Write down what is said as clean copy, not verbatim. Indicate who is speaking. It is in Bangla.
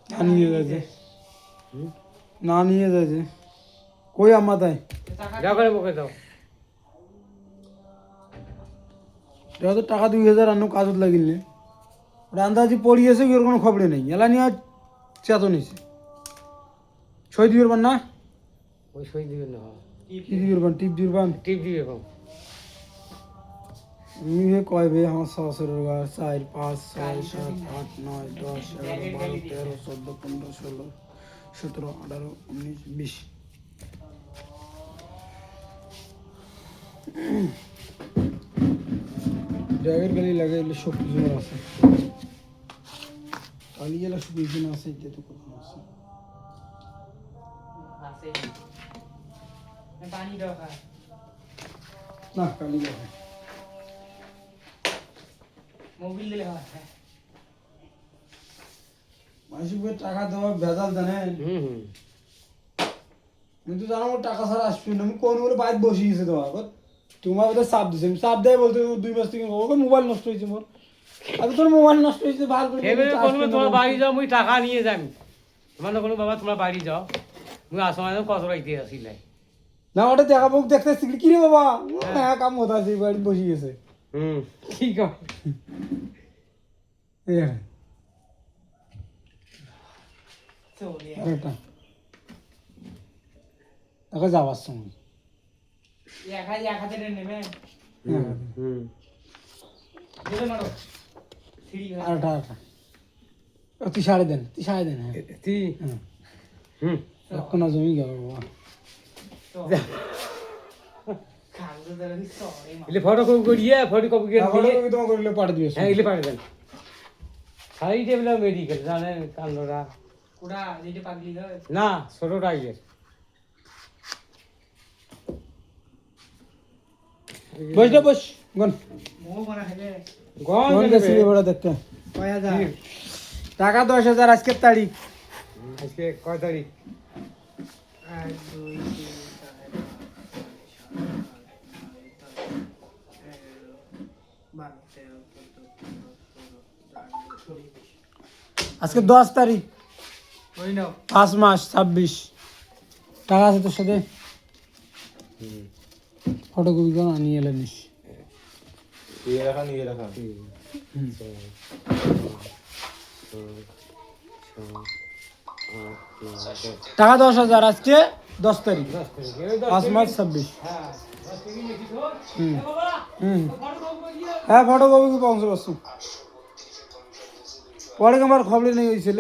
Speaker 1: না নিয়ে যাচ্ছে না নিয়ে যাচ্ছে কই আম্মা তাই
Speaker 2: যাও করে মুখে দাও
Speaker 1: এটা তো টাকা 2000 আনো কাজত লাগিলে ওটা আন্দাজি পড়িয়েছে ওর কোনো খবরে নেই এলা নিয়ে চেতো নিছে ছয় দিবের বান না
Speaker 2: ওই সই দিবেন না
Speaker 1: কি দিবের বান টিপ দিবের বান
Speaker 2: টিপ দিবে কম
Speaker 1: মিহে কয় বে আমার সসুরের ঘর 4 5 6 7 8 9 10 11 12 13 14 15 16 17 18 19 20 ড্রাইভার গাড়ি লাগাইলে সব কিছু আছে কালি গেলে সব কিছু না আছে এটা তো কখন আছে
Speaker 3: পানি দরকার
Speaker 1: না কালি গেলে
Speaker 3: মোবিল দিলে হয়
Speaker 1: মানুষকে টাকা দেওয়া ভেজাল জানেন কিন্তু জানো ওর টাকা ছাড়া আসবে না আমি কোন বলে বাইক বসিয়েছে তোমার তোমার ওদের চাপ দিছে আমি চাপ দেয় বলতে 2 মাস থেকে ওকে মোবাইল নষ্ট হয়েছে মোর আর তোর মোবাইল নষ্ট হয়েছে ভালো করে
Speaker 2: এবারে কোনো তোমার বাড়ি যাও মুই টাকা নিয়ে যাই তোমার কোনো বাবা তোমার বাড়ি যাও মুই আসমানে কত রাইতে আসিলে
Speaker 1: না ওটা দেখা মুখ দেখতেছি কি রে বাবা হ্যাঁ কাম হতা আছে বাড়ি বসিয়েছে
Speaker 2: ঠিক আছে
Speaker 3: চলে
Speaker 1: আরেকটা টাকা যাওয়ার সময়
Speaker 3: এক হাতে নেবে মারো সিঁড়ি
Speaker 1: আরেকটা তুই সাড়ে দেন হ্যাঁ
Speaker 2: তুই
Speaker 1: এখন জমি গেল বাবা
Speaker 3: খাগো ধরে সরে
Speaker 2: ইলে ফটো কপি করিয়ে ফটো কপি করে
Speaker 1: তারপরে
Speaker 2: দিয়ে
Speaker 1: তুমি তোমার করলে পাঠিয়ে দিও
Speaker 2: হ্যাঁ ইলে পাঠিয়ে দেন সারি টেবিল মেডিকেল জানেন কান্দরা
Speaker 3: কুড়া যেটা পাগলি হয়
Speaker 2: না ছোটটা ইয়ে
Speaker 1: বস গন
Speaker 3: মোহ মনে হবে
Speaker 2: গন
Speaker 1: গন গেছি বড় দেখতে
Speaker 3: কয় হাজার
Speaker 1: টাকা 10,000 আজকের তারিখ
Speaker 2: আজকে কয় তারিখ
Speaker 3: 1 2
Speaker 1: আজকে 10 তারিখ
Speaker 3: ওই নাও
Speaker 1: 5 মাস 26 টাকা আছে তোর সাথে ফটোকপি করে নিয়ে এলে নিস
Speaker 4: নিয়ে রাখা
Speaker 1: টাকা 10,000 আজকে 10 তারিখ 5 মাস 26 হ্যাঁ ফটোকপি পৌঁছে বসু পরে আমার খবর নেই হয়েছিল